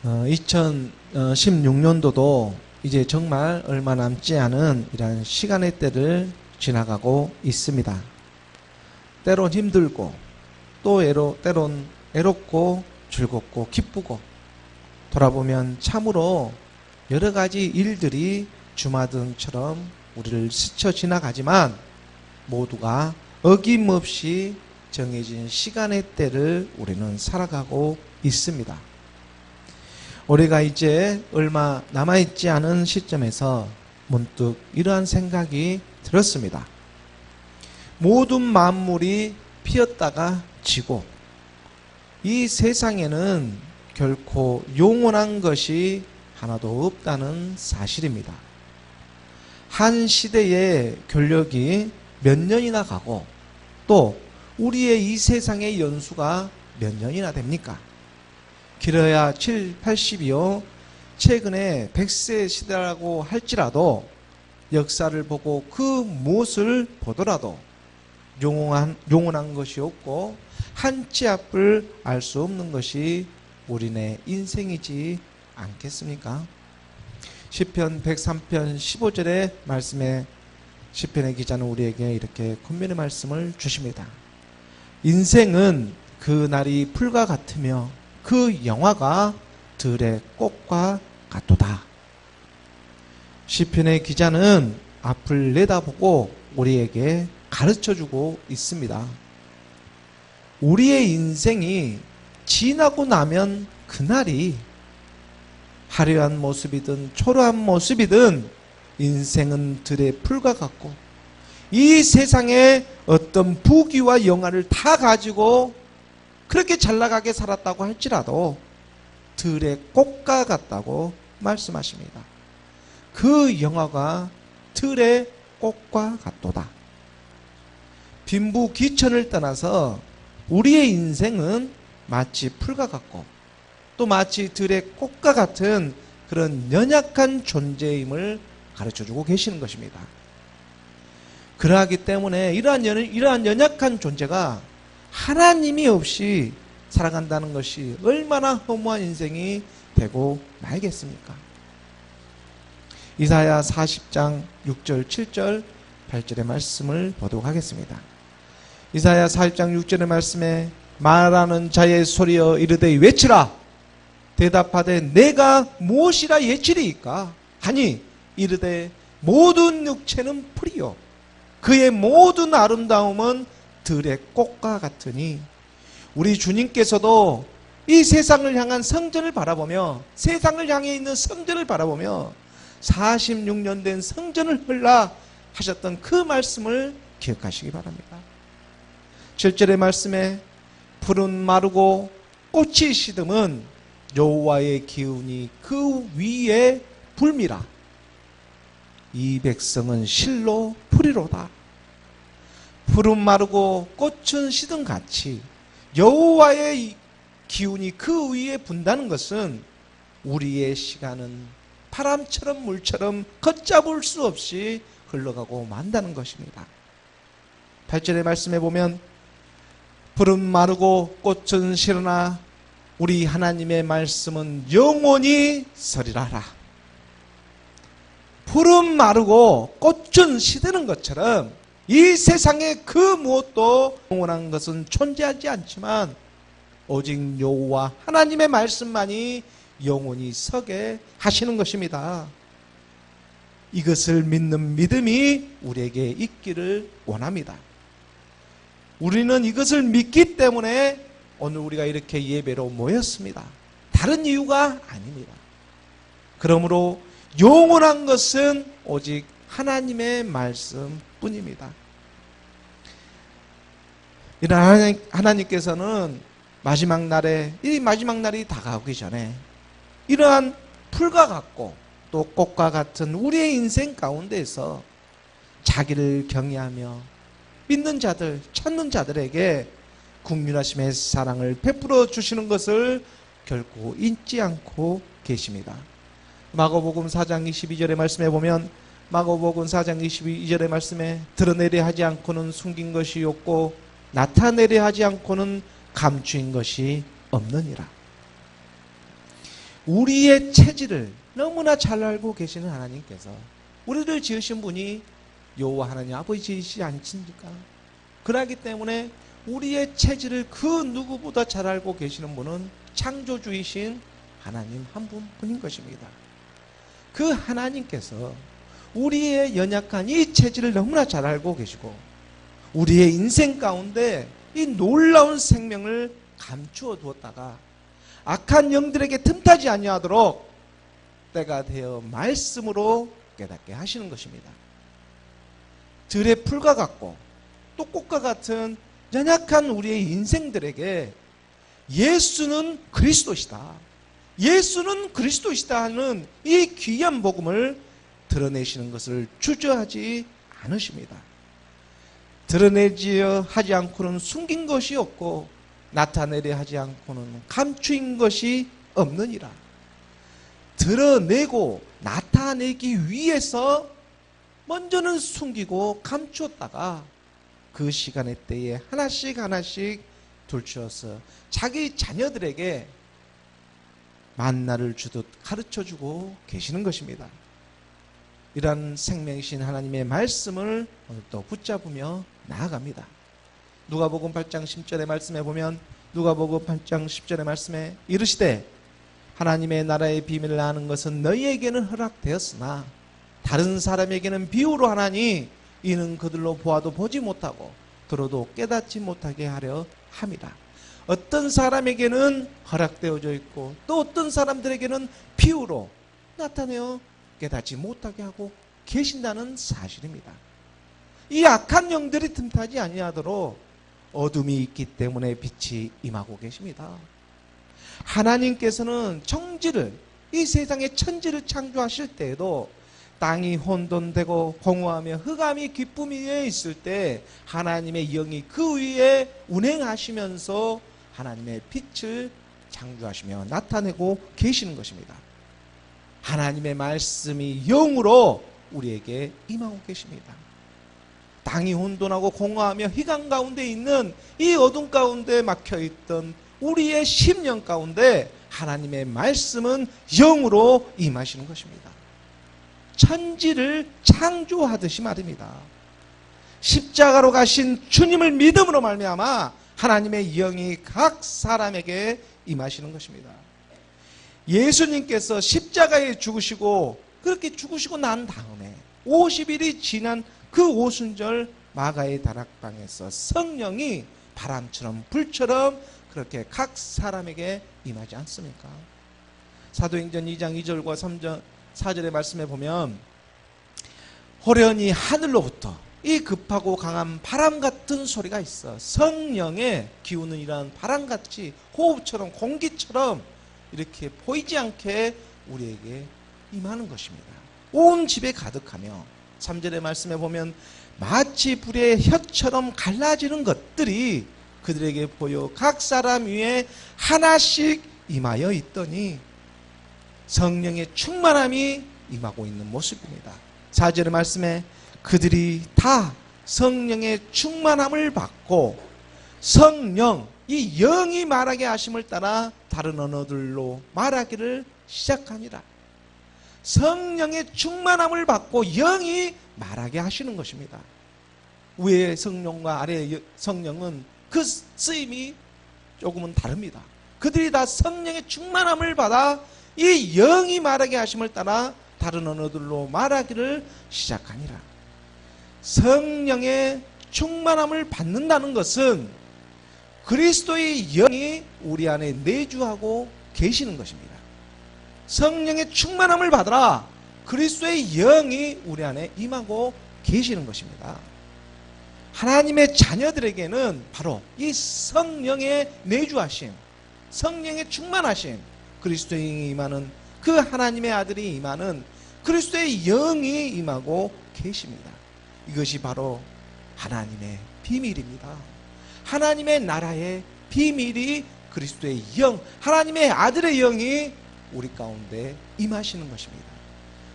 2016년도도 이제 정말 얼마 남지 않은 이런 시간의 때를 지나가고 있습니다. 때론 힘들고 또 때론 애롭고 즐겁고 기쁘고 돌아보면 참으로 여러 가지 일들이 주마등처럼 우리를 스쳐 지나가지만 모두가 어김없이 정해진 시간의 때를 우리는 살아가고 있습니다. 올해가 이제 얼마 남아있지 않은 시점에서 문득 이러한 생각이 들었습니다. 모든 만물이 피었다가 지고 이 세상에는 결코 영원한 것이 하나도 없다는 사실입니다. 한 시대의 권력이 몇 년이나 가고 또 우리의 이 세상의 연수가 몇 년이나 됩니까? 길어야 7, 80이요. 최근에 100세 시대라고 할지라도 역사를 보고 그 무엇을 보더라도 영원한 것이 없고 한치 앞을 알 수 없는 것이 우리네 인생이지 않겠습니까? 시편 103편 15절의 말씀에 시편의 기자는 우리에게 이렇게 권면의 말씀을 주십니다. 인생은 그 날이 풀과 같으며 그 영화가 들의 꽃과 같도다. 시편의 기자는 앞을 내다보고 우리에게 가르쳐주고 있습니다. 우리의 인생이 지나고 나면 그날이 화려한 모습이든 초라한 모습이든 인생은 들의 풀과 같고 이 세상에 어떤 부귀와 영화를 다 가지고 그렇게 잘 나가게 살았다고 할지라도 들의 꽃과 같다고 말씀하십니다. 그 영화가 들의 꽃과 같도다. 빈부귀천을 떠나서 우리의 인생은 마치 풀과 같고 또 마치 들의 꽃과 같은 그런 연약한 존재임을 가르쳐주고 계시는 것입니다. 그러하기 때문에 이러한 연약한 존재가 하나님이 없이 살아간다는 것이 얼마나 허무한 인생이 되고 말겠습니까? 이사야 40장 6절, 7절, 8절의 말씀을 보도록 하겠습니다. 이사야 40장 6절의 말씀에 말하는 자의 소리여 이르되 외치라. 대답하되 내가 무엇이라 예치리이까? 하니 이르되 모든 육체는 풀이요 그의 모든 아름다움은 들의 꽃과 같으니. 우리 주님께서도 이 세상을 향한 성전을 바라보며 세상을 향해 있는 성전을 바라보며 46년 된 성전을 흘라 하셨던 그 말씀을 기억하시기 바랍니다. 7절의 말씀에 풀은 마르고 꽃이 시듬은 여호와의 기운이 그 위에 불미라. 이 백성은 실로 풀이로다. 풀은 마르고 꽃은 시든 같이 여호와의 기운이 그 위에 분다는 것은 우리의 시간은 바람처럼 물처럼 걷잡을 수 없이 흘러가고 만다는 것입니다. 8절의 말씀에 보면 풀은 마르고 꽃은 시르나 우리 하나님의 말씀은 영원히 서리라라. 풀은 마르고 꽃은 시드는 것처럼 이 세상에 그 무엇도 영원한 것은 존재하지 않지만 오직 여호와 하나님의 말씀만이 영원히 서게 하시는 것입니다. 이것을 믿는 믿음이 우리에게 있기를 원합니다. 우리는 이것을 믿기 때문에 오늘 우리가 이렇게 예배로 모였습니다. 다른 이유가 아닙니다. 그러므로 영원한 것은 오직 하나님의 말씀뿐입니다. 이런 하나님께서는 마지막 날에 이 마지막 날이 다가오기 전에 이러한 풀과 같고 또 꽃과 같은 우리의 인생 가운데에서 자기를 경외하며 믿는 자들, 찾는 자들에게 국률하심의 사랑을 베풀어 주시는 것을 결코 잊지 않고 계십니다. 마가복음 4장 22절의 말씀에 보면 마가복음 4장 22절의 말씀에 드러내려 하지 않고는 숨긴 것이 없고 나타내려 하지 않고는 감추인 것이 없느니라. 우리의 체질을 너무나 잘 알고 계시는 하나님께서 우리를 지으신 분이 여호와 하나님 아버지이시지 않습니까? 그러기 때문에 우리의 체질을 그 누구보다 잘 알고 계시는 분은 창조주이신 하나님 한 분뿐인 것입니다. 그 하나님께서 우리의 연약한 이 체질을 너무나 잘 알고 계시고 우리의 인생 가운데 이 놀라운 생명을 감추어 두었다가 악한 영들에게 틈타지 아니하도록 때가 되어 말씀으로 깨닫게 하시는 것입니다. 들의 풀과 같고 또 꽃과 같은 연약한 우리의 인생들에게 예수는 그리스도시다, 예수는 그리스도시다 하는 이 귀한 복음을 드러내시는 것을 주저하지 않으십니다. 드러내지 하지 않고는 숨긴 것이 없고 나타내려 하지 않고는 감추인 것이 없느니라. 드러내고 나타내기 위해서 먼저는 숨기고 감추었다가 그 시간의 때에 하나씩 하나씩 둘러서 자기 자녀들에게 만나를 주듯 가르쳐주고 계시는 것입니다. 이러한 생명이신 하나님의 말씀을 오늘 또 붙잡으며 나아갑니다. 누가복음 8장 10절의 말씀에 보면 누가복음 8장 10절의 말씀에 이르시되 하나님의 나라의 비밀을 아는 것은 너희에게는 허락되었으나 다른 사람에게는 비유로 하나니 이는 그들로 보아도 보지 못하고 들어도 깨닫지 못하게 하려 함이라. 어떤 사람에게는 허락되어져 있고 또 어떤 사람들에게는 비유로 나타내어 깨닫지 못하게 하고 계신다는 사실입니다. 이 악한 영들이 틈타지 아니하도록 어둠이 있기 때문에 빛이 임하고 계십니다. 하나님께서는 청지를, 이 세상의 천지를 창조하실 때에도 땅이 혼돈되고 공허하며 흑암이 기쁨 위에 있을 때 하나님의 영이 그 위에 운행하시면서 하나님의 빛을 창조하시며 나타내고 계시는 것입니다. 하나님의 말씀이 영으로 우리에게 임하고 계십니다. 땅이 혼돈하고 공허하며 희망 가운데 있는 이 어둠 가운데 막혀있던 우리의 심령 가운데 하나님의 말씀은 영으로 임하시는 것입니다. 천지를 창조하듯이 말입니다. 십자가로 가신 주님을 믿음으로 말미암아 하나님의 영이 각 사람에게 임하시는 것입니다. 예수님께서 십자가에 죽으시고 그렇게 죽으시고 난 다음에 50일이 지난 그 오순절 마가의 다락방에서 성령이 바람처럼 불처럼 그렇게 각 사람에게 임하지 않습니까? 사도행전 2장 2절과 3절 4절의 말씀에 보면 호련히 하늘로부터 이 급하고 강한 바람 같은 소리가 있어 성령의 기운은 이러한 바람같이 호흡처럼 공기처럼 이렇게 보이지 않게 우리에게 임하는 것입니다. 온 집에 가득하며 3절의 말씀에 보면 마치 불의 혀처럼 갈라지는 것들이 그들에게 보여 각 사람 위에 하나씩 임하여 있더니 성령의 충만함이 임하고 있는 모습입니다. 4절의 말씀에 그들이 다 성령의 충만함을 받고 성령, 이 영이 말하게 하심을 따라 다른 언어들로 말하기를 시작하니라. 성령의 충만함을 받고 영이 말하게 하시는 것입니다. 위의 성령과 아래의 성령은 그 쓰임이 조금은 다릅니다. 그들이 다 성령의 충만함을 받아 이 영이 말하게 하심을 따라 다른 언어들로 말하기를 시작하니라. 성령의 충만함을 받는다는 것은 그리스도의 영이 우리 안에 내주하고 계시는 것입니다. 성령의 충만함을 받으라. 그리스도의 영이 우리 안에 임하고 계시는 것입니다. 하나님의 자녀들에게는 바로 이 성령의 내주하심, 성령의 충만하심, 그리스도의 영이 임하는 그 하나님의 아들이 임하는 그리스도의 영이 임하고 계십니다. 이것이 바로 하나님의 비밀입니다. 하나님의 나라의 비밀이 그리스도의 영, 하나님의 아들의 영이 우리 가운데 임하시는 것입니다.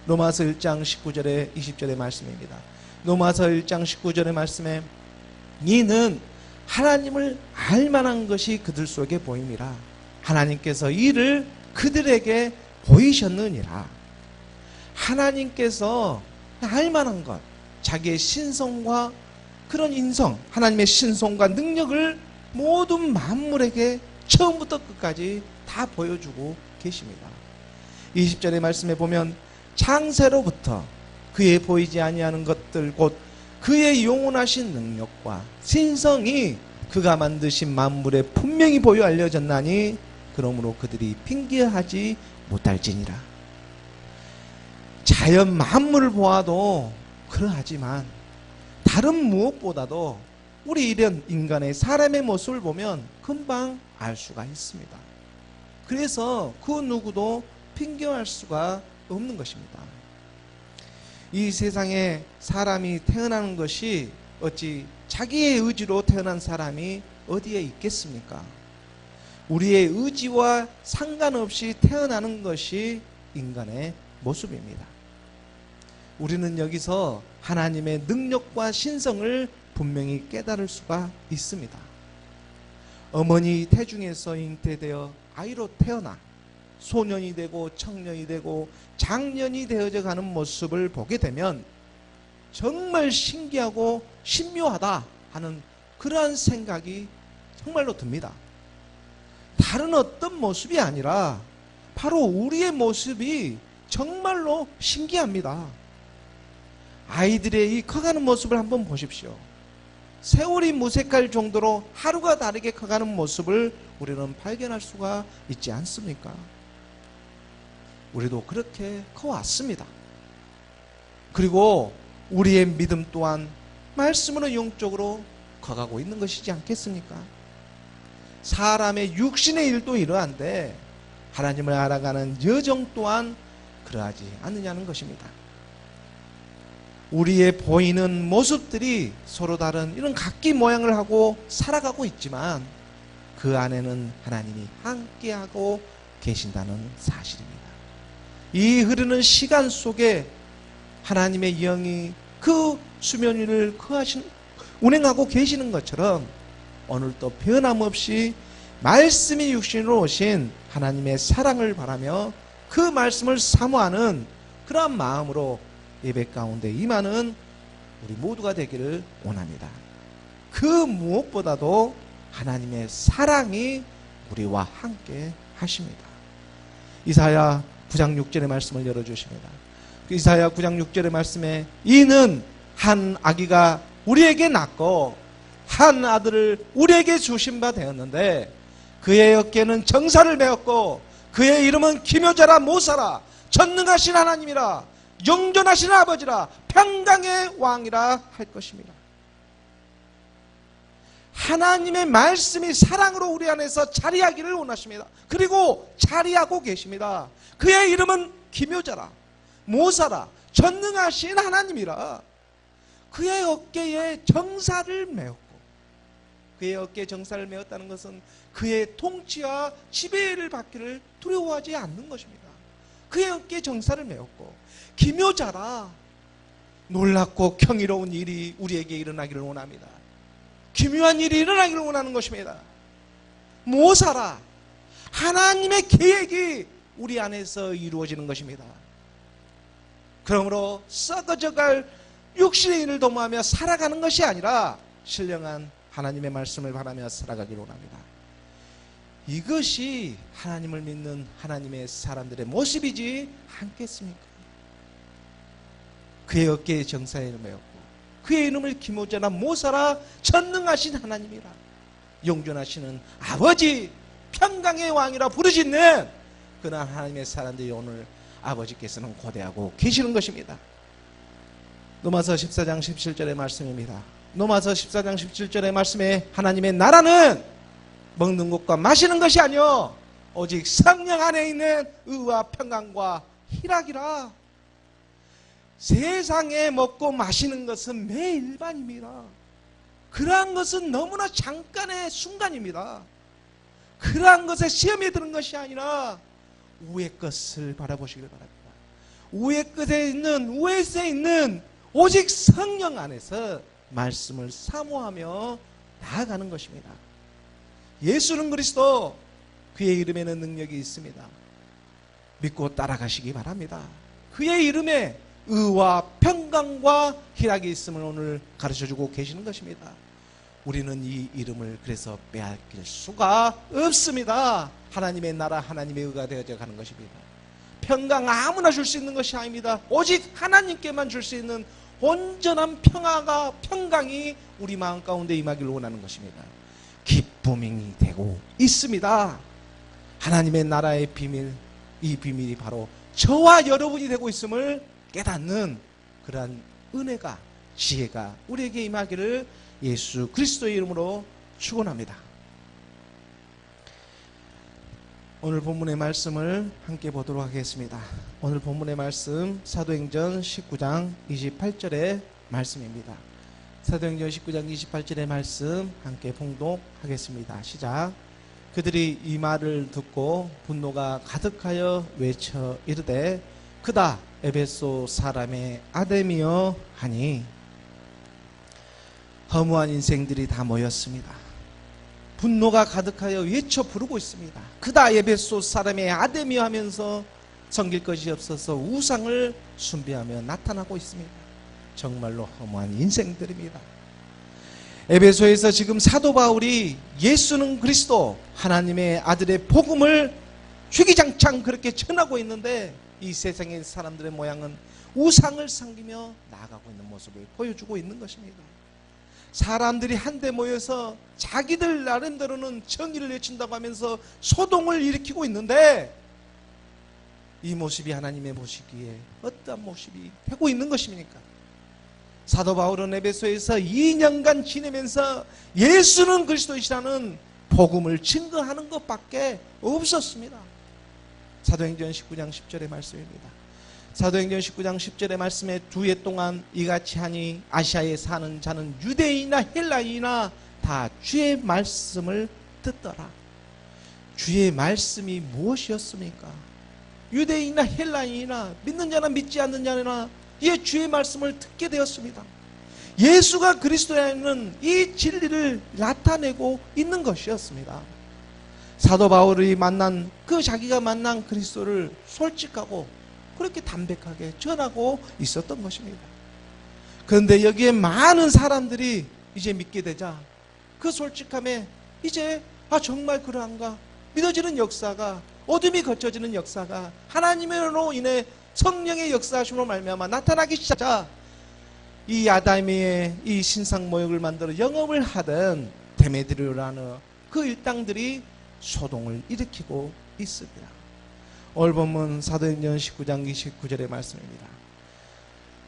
로마서 1장 19절에 20절의 말씀입니다. 로마서 1장 19절의 말씀에 이는 하나님을 알만한 것이 그들 속에 보임이라. 하나님께서 이를 그들에게 보이셨느니라. 하나님께서 알만한 것, 자기의 신성과 그런 인성, 하나님의 신성과 능력을 모든 만물에게 처음부터 끝까지 다 보여주고 계십니다. 20절의 말씀에 보면 창세로부터 그의 보이지 아니하는 것들 곧 그의 영원하신 능력과 신성이 그가 만드신 만물에 분명히 보여 알려졌나니 그러므로 그들이 핑계하지 못할지니라. 자연 만물을 보아도 그러하지만 다른 무엇보다도 우리 이런 인간의 사람의 모습을 보면 금방 알 수가 있습니다. 그래서 그 누구도 핑계할 수가 없는 것입니다. 이 세상에 사람이 태어나는 것이 어찌 자기의 의지로 태어난 사람이 어디에 있겠습니까? 우리의 의지와 상관없이 태어나는 것이 인간의 모습입니다. 우리는 여기서 하나님의 능력과 신성을 분명히 깨달을 수가 있습니다. 어머니 태중에서 잉태되어 아이로 태어나 소년이 되고 청년이 되고 장년이 되어져 가는 모습을 보게 되면 정말 신기하고 신묘하다 하는 그러한 생각이 정말로 듭니다. 다른 어떤 모습이 아니라 바로 우리의 모습이 정말로 신기합니다. 아이들의 이 커가는 모습을 한번 보십시오. 세월이 무색할 정도로 하루가 다르게 커가는 모습을 우리는 발견할 수가 있지 않습니까? 우리도 그렇게 커왔습니다. 그리고 우리의 믿음 또한 말씀으로 영적으로 커가고 있는 것이지 않겠습니까? 사람의 육신의 일도 이러한데 하나님을 알아가는 여정 또한 그러하지 않느냐는 것입니다. 우리의 보이는 모습들이 서로 다른 이런 각기 모양을 하고 살아가고 있지만 그 안에는 하나님이 함께하고 계신다는 사실입니다. 이 흐르는 시간 속에 하나님의 영이 그 수면 위를 운행하고 계시는 것처럼 오늘도 변함없이 말씀이 육신으로 오신 하나님의 사랑을 바라며 그 말씀을 사모하는 그러한 마음으로 예배 가운데 임하는 우리 모두가 되기를 원합니다. 그 무엇보다도 하나님의 사랑이 우리와 함께 하십니다. 이사야 9장 6절의 말씀을 열어주십니다. 이사야 9장 6절의 말씀에 이는 한 아기가 우리에게 낳고 한 아들을 우리에게 주신 바 되었는데 그의 어깨는 정사를 메었고 그의 이름은 기묘자라 모사라 전능하신 하나님이라 영존하신 아버지라 평강의 왕이라 할 것입니다. 하나님의 말씀이 사랑으로 우리 안에서 자리하기를 원하십니다. 그리고 자리하고 계십니다. 그의 이름은 기묘자라 모사라 전능하신 하나님이라. 그의 어깨에 정사를 메었고, 그의 어깨에 정사를 메었다는 것은 그의 통치와 지배를 받기를 두려워하지 않는 것입니다. 그의 어깨에 정사를 메었고, 기묘자라 놀랍고 경이로운 일이 우리에게 일어나기를 원합니다. 기묘한 일이 일어나기를 원하는 것입니다. 모사라 하나님의 계획이 우리 안에서 이루어지는 것입니다. 그러므로 썩어져갈 육신의 일을 도모하며 살아가는 것이 아니라 신령한 하나님의 말씀을 바라며 살아가기를 원합니다. 이것이 하나님을 믿는 하나님의 사람들의 모습이지 않겠습니까? 그의 어깨에 정사를 메었고 그의 이름을 기묘자나 모사라 전능하신 하나님이라 영존하시는 아버지 평강의 왕이라 부르짖는 그러한 하나님의 사람들이 오늘 아버지께서는 고대하고 계시는 것입니다. 로마서 14장 17절의 말씀입니다. 로마서 14장 17절의 말씀에 하나님의 나라는 먹는 것과 마시는 것이 아니요 오직 성령 안에 있는 의와 평강과 희락이라. 세상에 먹고 마시는 것은 매일반입니다. 그러한 것은 너무나 잠깐의 순간입니다. 그러한 것에 시험에 드는 것이 아니라 우의 것을 바라보시길 바랍니다. 우의 끝에 있는 우에서 있는 오직 성령 안에서 말씀을 사모하며 나아가는 것입니다. 예수는 그리스도, 그의 이름에는 능력이 있습니다. 믿고 따라가시기 바랍니다. 그의 이름에 의와 평강과 희락이 있음을 오늘 가르쳐주고 계시는 것입니다. 우리는 이 이름을 그래서 빼앗길 수가 없습니다. 하나님의 나라, 하나님의 의가 되어져 가는 것입니다. 평강 아무나 줄 수 있는 것이 아닙니다. 오직 하나님께만 줄 수 있는 온전한 평강이 우리 마음 가운데 임하기를 원하는 것입니다. 기쁨이 되고 있습니다. 하나님의 나라의 비밀, 이 비밀이 바로 저와 여러분이 되고 있음을 깨닫는 그러한 은혜가, 지혜가 우리에게 임하기를 예수 그리스도의 이름으로 축원합니다. 오늘 본문의 말씀을 함께 보도록 하겠습니다. 오늘 본문의 말씀 사도행전 19장 28절의 말씀입니다. 사도행전 19장 28절의 말씀 함께 봉독하겠습니다. 시작. 그들이 이 말을 듣고 분노가 가득하여 외쳐 이르되 그다 에베소 사람의 아데미여 하니, 허무한 인생들이 다 모였습니다. 분노가 가득하여 외쳐 부르고 있습니다. 그다 에베소 사람의 아데미여 하면서 섬길 것이 없어서 우상을 숭배하며 나타나고 있습니다. 정말로 허무한 인생들입니다. 에베소에서 지금 사도 바울이 예수는 그리스도 하나님의 아들의 복음을 주기장창 그렇게 전하고 있는데, 이 세상의 사람들의 모양은 우상을 섬기며 나아가고 있는 모습을 보여주고 있는 것입니다. 사람들이 한데 모여서 자기들 나름대로는 정의를 외친다고 하면서 소동을 일으키고 있는데, 이 모습이 하나님의 보시기에 어떠한 모습이 되고 있는 것입니까? 사도 바울은 에베소에서 2년간 지내면서 예수는 그리스도이시라는 복음을 증거하는 것밖에 없었습니다. 사도행전 19장 10절의 말씀입니다. 사도행전 19장 10절의 말씀에 2해 동안 이같이 하니 아시아에 사는 자는 유대인이나 헬라인이나 다 주의 말씀을 듣더라. 주의 말씀이 무엇이었습니까? 유대인이나 헬라인이나 믿는 자나 믿지 않는 자나 이 주의 말씀을 듣게 되었습니다. 예수가 그리스도라는 이 진리를 나타내고 있는 것이었습니다. 사도 바울이 만난 자기가 만난 그리스도를 솔직하고 그렇게 담백하게 전하고 있었던 것입니다. 그런데 여기에 많은 사람들이 이제 믿게 되자 그 솔직함에 이제 정말 그러한가, 믿어지는 역사가, 어둠이 거쳐지는 역사가 하나님으로 인해 성령의 역사하심으로 말미암아 나타나기 시작하자 이 아담의 이 신상 모형을 만들어 영업을 하던 데메드리오라는 그 일당들이 소동을 일으키고 있습니다. 오늘 본문 사도행전 19장 29절의 말씀입니다.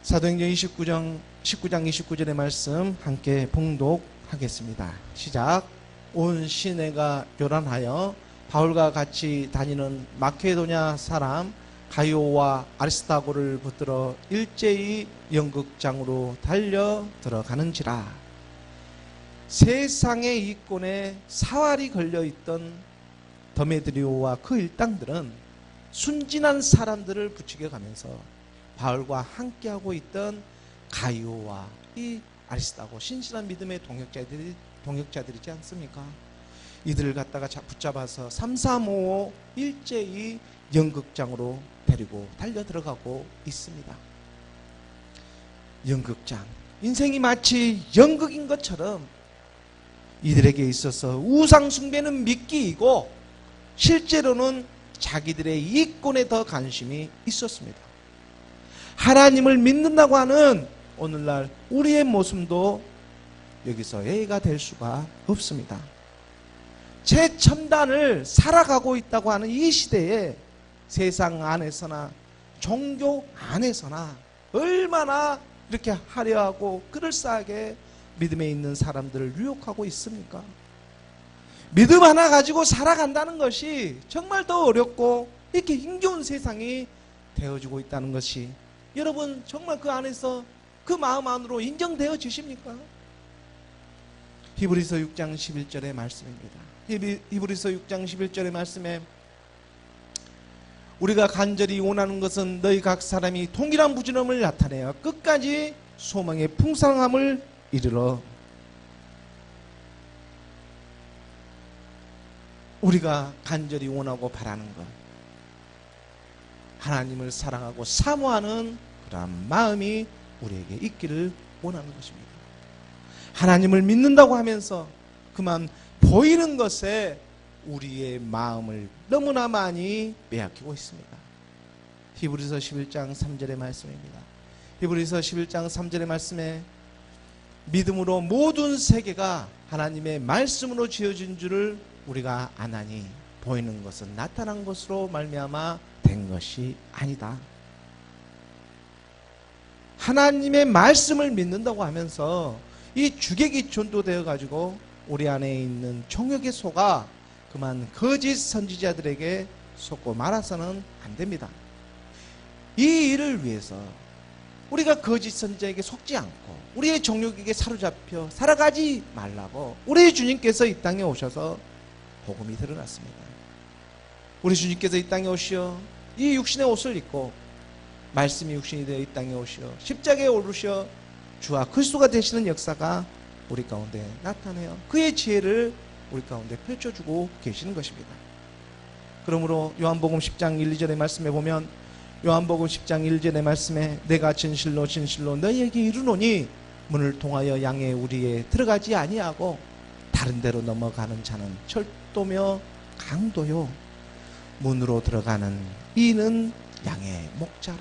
사도행전 19장 29절의 말씀 함께 봉독하겠습니다. 시작. 온 시내가 교란하여 바울과 같이 다니는 마케도냐 사람 가이오와 아리스타고를 붙들어 일제히 연극장으로 달려 들어가는지라. 세상의 이권에 사활이 걸려있던 데메드리오와 그 일당들은 순진한 사람들을 부추겨 가면서 바울과 함께하고 있던 가이오와 이 아리스타고, 신실한 믿음의 동역자들이지 않습니까? 이들을 갖다가 붙잡아서 335 일제히 연극장으로 데리고 달려 들어가고 있습니다. 연극장, 인생이 마치 연극인 것처럼 이들에게 있어서 우상 숭배는 미끼이고 실제로는 자기들의 이권에 더 관심이 있었습니다. 하나님을 믿는다고 하는 오늘날 우리의 모습도 여기서 예의가 될 수가 없습니다. 최첨단을 살아가고 있다고 하는 이 시대에 세상 안에서나 종교 안에서나 얼마나 이렇게 화려하고 그럴싸하게 믿음에 있는 사람들을 유혹하고 있습니까? 믿음 하나 가지고 살아간다는 것이 정말 더 어렵고 이렇게 힘겨운 세상이 되어지고 있다는 것이 여러분 정말 그 안에서 그 마음 안으로 인정되어 지십니까? 히브리서 6장 11절의 말씀입니다. 히브리서 6장 11절의 말씀에 우리가 간절히 원하는 것은 너희 각 사람이 동일한 부지런함을 나타내어 끝까지 소망의 풍성함을 이르러. 우리가 간절히 원하고 바라는 것, 하나님을 사랑하고 사모하는 그러한 마음이 우리에게 있기를 원하는 것입니다. 하나님을 믿는다고 하면서 그만 보이는 것에 우리의 마음을 너무나 많이 빼앗기고 있습니다. 히브리서 11장 3절의 말씀입니다. 히브리서 11장 3절의 말씀에 믿음으로 모든 세계가 하나님의 말씀으로 지어진 줄을 우리가 아나니 보이는 것은 나타난 것으로 말미암아 된 것이 아니다. 하나님의 말씀을 믿는다고 하면서 이 주객이 전도되어 가지고 우리 안에 있는 종역의 소가 그만 거짓 선지자들에게 속고 말아서는 안 됩니다. 이 일을 위해서 우리가 거짓 선지자에게 속지 않고 우리의 정욕에게 사로잡혀 살아가지 말라고 우리 주님께서 이 땅에 오셔서 복음이 드러났습니다. 우리 주님께서 이 땅에 오시어 이 육신의 옷을 입고 말씀이 육신이 되어 이 땅에 오시어 십자가에 오르셔 주와 그리스도가 되시는 역사가 우리 가운데 나타내어 그의 지혜를 우리 가운데 펼쳐주고 계시는 것입니다. 그러므로 요한복음 10장 1, 2절의 말씀에 보면 요한복음 10장 1절의 말씀에 내가 진실로 진실로 너희에게 이르노니 문을 통하여 양의 우리에 들어가지 아니하고 다른 데로 넘어가는 자는 철도며 강도요 문으로 들어가는 이는 양의 목자라.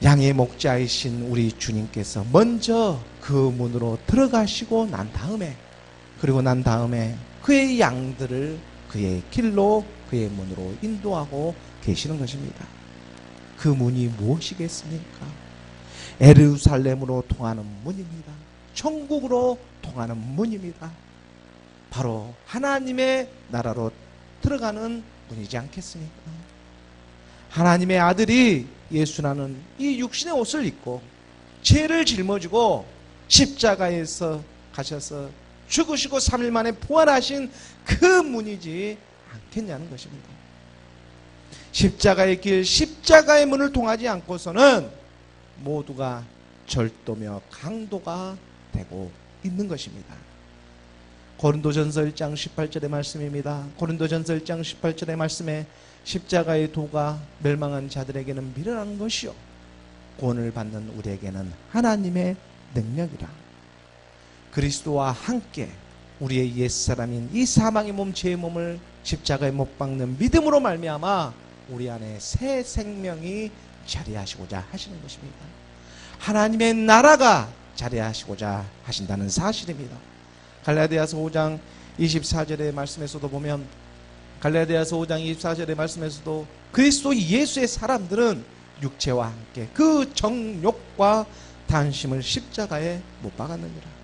양의 목자이신 우리 주님께서 먼저 그 문으로 들어가시고 난 다음에 그의 양들을 그의 길로 그의 문으로 인도하고 계시는 것입니다. 그 문이 무엇이겠습니까? 예루살렘으로 통하는 문입니다. 천국으로 통하는 문입니다. 바로 하나님의 나라로 들어가는 문이지 않겠습니까? 하나님의 아들이 예수라는 이 육신의 옷을 입고 죄를 짊어지고 십자가에서 가셔서 죽으시고 3일 만에 부활하신 그 문이지 않겠냐는 것입니다. 십자가의 길, 십자가의 문을 통하지 않고서는 모두가 절도며 강도가 되고 있는 것입니다. 고린도전서 1장 18절의 말씀입니다. 고린도전서 1장 18절의 말씀에 십자가의 도가 멸망한 자들에게는 미련한 것이요 구원을 받는 우리에게는 하나님의 능력이라. 그리스도와 함께 우리의 옛사람인 이 사망의 몸 죄의 몸을 십자가에 못 박는 믿음으로 말미암아 우리 안에 새 생명이 자리하시고자 하시는 것입니다. 하나님의 나라가 자리하시고자 하신다는 사실입니다. 갈라디아서 5장 24절의 말씀에서도 보면 갈라디아서 5장 24절의 말씀에서도 그리스도 예수의 사람들은 육체와 함께 그 정욕과 단심을 십자가에 못 박았느니라.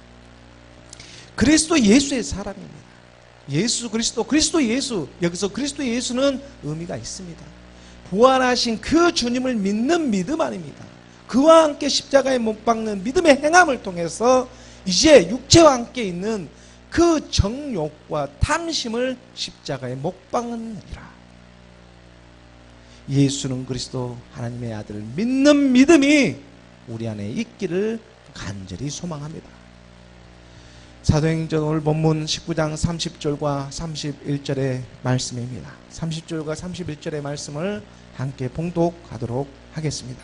그리스도 예수의 사람입니다. 예수 그리스도 예수, 여기서 그리스도 예수는 의미가 있습니다. 부활하신 그 주님을 믿는 믿음 아닙니다. 그와 함께 십자가에 못 박는 믿음의 행함을 통해서 이제 육체와 함께 있는 그 정욕과 탐심을 십자가에 못 박느니라. 예수는 그리스도 하나님의 아들을 믿는 믿음이 우리 안에 있기를 간절히 소망합니다. 사도행전 오늘 본문 19장 30절과 31절의 말씀입니다. 30절과 31절의 말씀을 함께 봉독하도록 하겠습니다.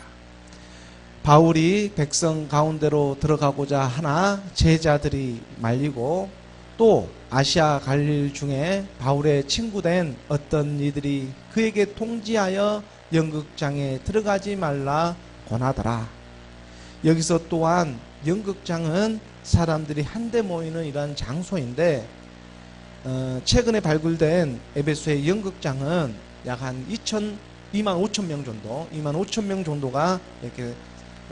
바울이 백성 가운데로 들어가고자 하나 제자들이 말리고 또 아시아 갈릴 중에 바울의 친구된 어떤 이들이 그에게 통지하여 연극장에 들어가지 말라 권하더라. 여기서 또한 연극장은 사람들이 한데 모이는 이러한 장소인데 최근에 발굴된 에베소의 연극장은 약 한 2만 5천 명 정도, 2만 5천 명 정도가 이렇게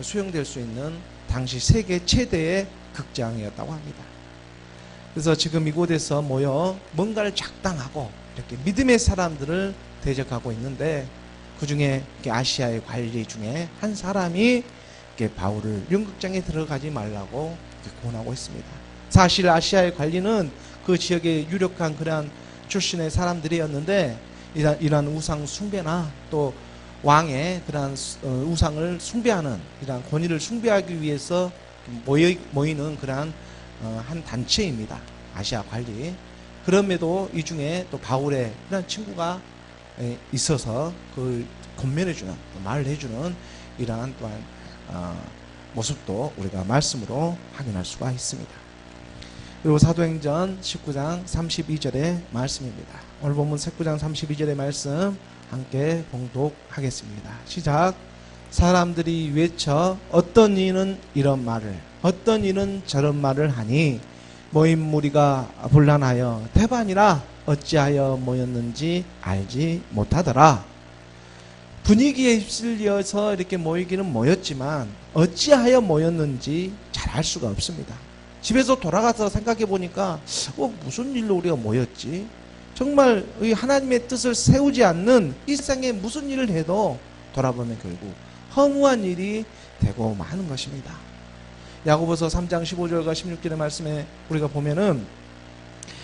수용될 수 있는 당시 세계 최대의 극장이었다고 합니다. 그래서 지금 이곳에서 모여 뭔가를 작당하고 이렇게 믿음의 사람들을 대적하고 있는데 그 중에 아시아의 관리 중에 한 사람이 바울을 연극장에 들어가지 말라고 권하고 있습니다. 사실 아시아의 관리는 그 지역의 유력한 그러한 출신의 사람들이었는데 이러한 우상 숭배나 또 왕의 그러한 우상을 숭배하는 이러한 권위를 숭배하기 위해서 모이는 그러한 한 단체입니다. 아시아 관리. 그럼에도 이 중에 또 바울의 그런 친구가 있어서 그 권면해주는, 말을 해주는 이러한 또한 모습도 우리가 말씀으로 확인할 수가 있습니다. 그리고 사도행전 19장 32절의 말씀입니다. 오늘 본문 19장 32절의 말씀 함께 봉독하겠습니다. 시작. 사람들이 외쳐 어떤 이는 이런 말을, 어떤 이는 저런 말을 하니 모인 무리가 분란하여 태반이라 어찌하여 모였는지 알지 못하더라. 분위기에 휩쓸려서 이렇게 모이기는 모였지만 어찌하여 모였는지 잘 알 수가 없습니다. 집에서 돌아가서 생각해 보니까 무슨 일로 우리가 모였지? 정말 하나님의 뜻을 세우지 않는 이 세상에 무슨 일을 해도 돌아보면 결국 허무한 일이 되고 마는 것입니다. 야고보서 3장 15절과 16절의 말씀에 우리가 보면은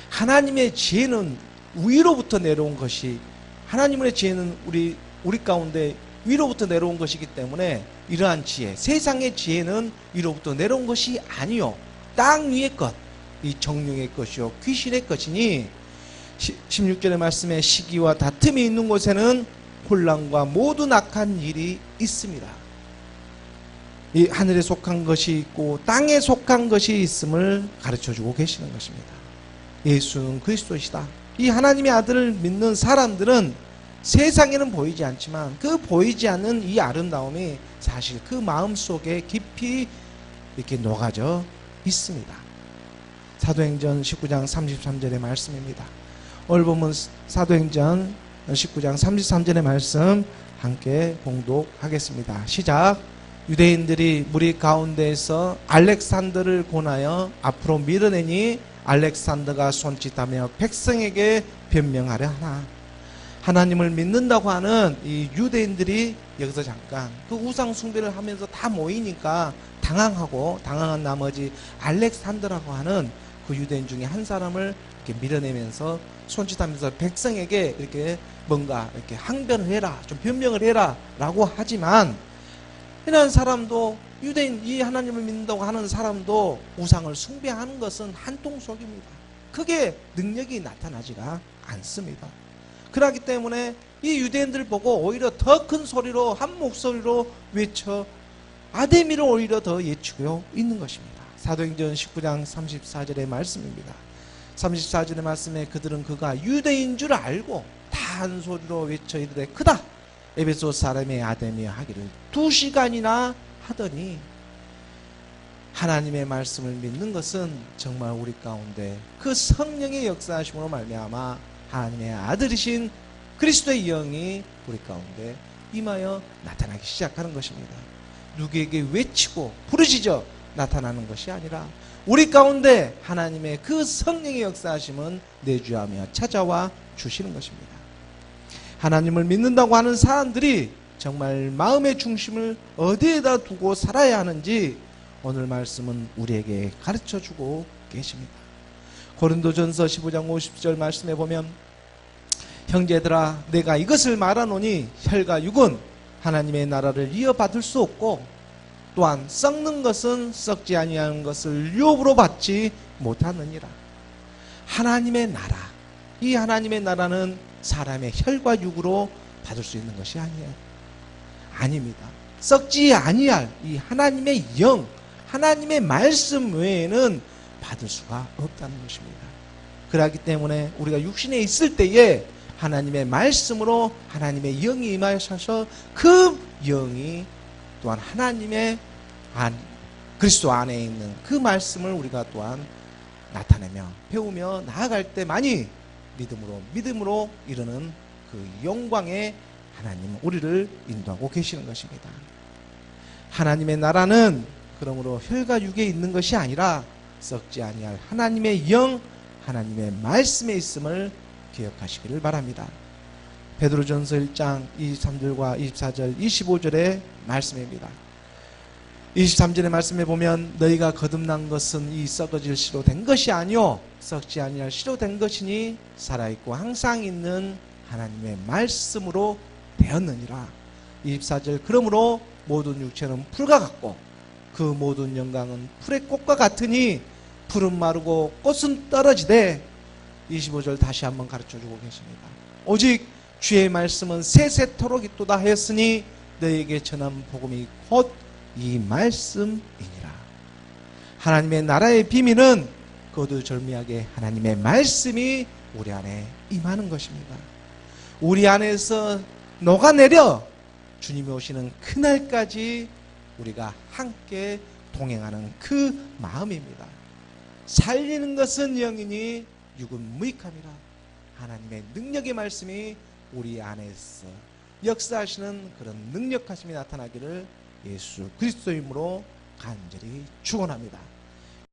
하나님의 지혜는 위로부터 내려온 것이, 하나님의 지혜는 우리 가운데 위로부터 내려온 것이기 때문에 이러한 지혜, 세상의 지혜는 위로부터 내려온 것이 아니요 땅 위의 것, 이 정령의 것이요 귀신의 것이니 16절의 말씀에 시기와 다툼이 있는 곳에는 혼란과 모든 악한 일이 있습니다. 이 하늘에 속한 것이 있고 땅에 속한 것이 있음을 가르쳐주고 계시는 것입니다. 예수는 그리스도시다. 이 하나님의 아들을 믿는 사람들은 세상에는 보이지 않지만 그 보이지 않는 이 아름다움이 사실 그 마음속에 깊이 이렇게 녹아져 있습니다. 사도행전 19장 33절의 말씀입니다. 오늘 보면 사도행전 19장 33절의 말씀 함께 봉독하겠습니다. 시작. 유대인들이 무리 가운데에서 알렉산더를 권하여 앞으로 밀어내니 알렉산더가 손짓하며 백성에게 변명하려 하나. 하나님을 믿는다고 하는 이 유대인들이 여기서 잠깐 그 우상 숭배를 하면서 다 모이니까 당황한 나머지 알렉산더라고 하는 그 유대인 중에 한 사람을 이렇게 밀어내면서 손짓하면서 백성에게 이렇게 뭔가 이렇게 항변을 해라, 좀 변명을 해라 라고 하지만, 이런 사람도, 유대인, 이 하나님을 믿는다고 하는 사람도 우상을 숭배하는 것은 한통속입니다. 크게 능력이 나타나지가 않습니다. 그렇기 때문에 이 유대인들 보고 오히려 더 큰 소리로, 한 목소리로 외쳐 아데미를 오히려 더 예치고 있는 것입니다. 사도행전 19장 34절의 말씀입니다. 34절의 말씀에 그들은 그가 유대인 줄 알고 다 한 소리로 외쳐 이르되 크다 에베소 사람의 아데미여 하기를 2시간이나 하더니, 하나님의 말씀을 믿는 것은 정말 우리 가운데 그 성령의 역사하심으로 말미암아 하나님의 아들이신 그리스도의 영이 우리 가운데 임하여 나타나기 시작하는 것입니다. 누구에게 외치고 부르짖어 나타나는 것이 아니라 우리 가운데 하나님의 그 성령의 역사하심은 내주하며 찾아와 주시는 것입니다. 하나님을 믿는다고 하는 사람들이 정말 마음의 중심을 어디에다 두고 살아야 하는지 오늘 말씀은 우리에게 가르쳐주고 계십니다. 고린도전서 15장 50절 말씀에 보면 형제들아 내가 이것을 말하노니 혈과 육은 하나님의 나라를 이어받을 수 없고 또한 썩는 것은 썩지 아니하는 것을 유업으로 받지 못하느니라. 하나님의 나라, 이 하나님의 나라는 사람의 혈과 육으로 받을 수 있는 것이 아닙니다. 썩지 아니할 이 하나님의 영, 하나님의 말씀 외에는 받을 수가 없다는 것입니다. 그렇기 때문에 우리가 육신에 있을 때에 하나님의 말씀으로 하나님의 영이 임하셔서 그 영이 또한 하나님의 그리스도 안에 있는 그 말씀을 우리가 또한 나타내며 배우며 나아갈 때 많이 믿음으로 이르는 그 영광의 하나님 우리를 인도하고 계시는 것입니다. 하나님의 나라는 그러므로 혈과 육에 있는 것이 아니라 썩지 아니할 하나님의 영, 하나님의 말씀에 있음을 기억하시기를 바랍니다. 베드로전서 1장 23절과 24절 25절의 말씀입니다. 23절의 말씀에 보면 너희가 거듭난 것은 이 썩어질 씨로 된 것이 아니요 썩지 아니할 씨로 된 것이니 살아있고 항상 있는 하나님의 말씀으로 되었느니라. 24절 그러므로 모든 육체는 풀과 같고 그 모든 영광은 풀의 꽃과 같으니 풀은 마르고 꽃은 떨어지되 25절 다시 한번 가르쳐주고 계십니다. 오직 주의 말씀은 세세토록 있도다 하였으니 너에게 전한 복음이 곧 이 말씀이니라. 하나님의 나라의 비밀은 거두절미하게 하나님의 말씀이 우리 안에 임하는 것입니다. 우리 안에서 녹아내려 주님이 오시는 그날까지 우리가 함께 동행하는 그 마음입니다. 살리는 것은 영이니 육은 무익함이라. 하나님의 능력의 말씀이 우리 안에서 역사하시는 그런 능력하심이 나타나기를 예수 그리스도의 이름으로 간절히 축원합니다.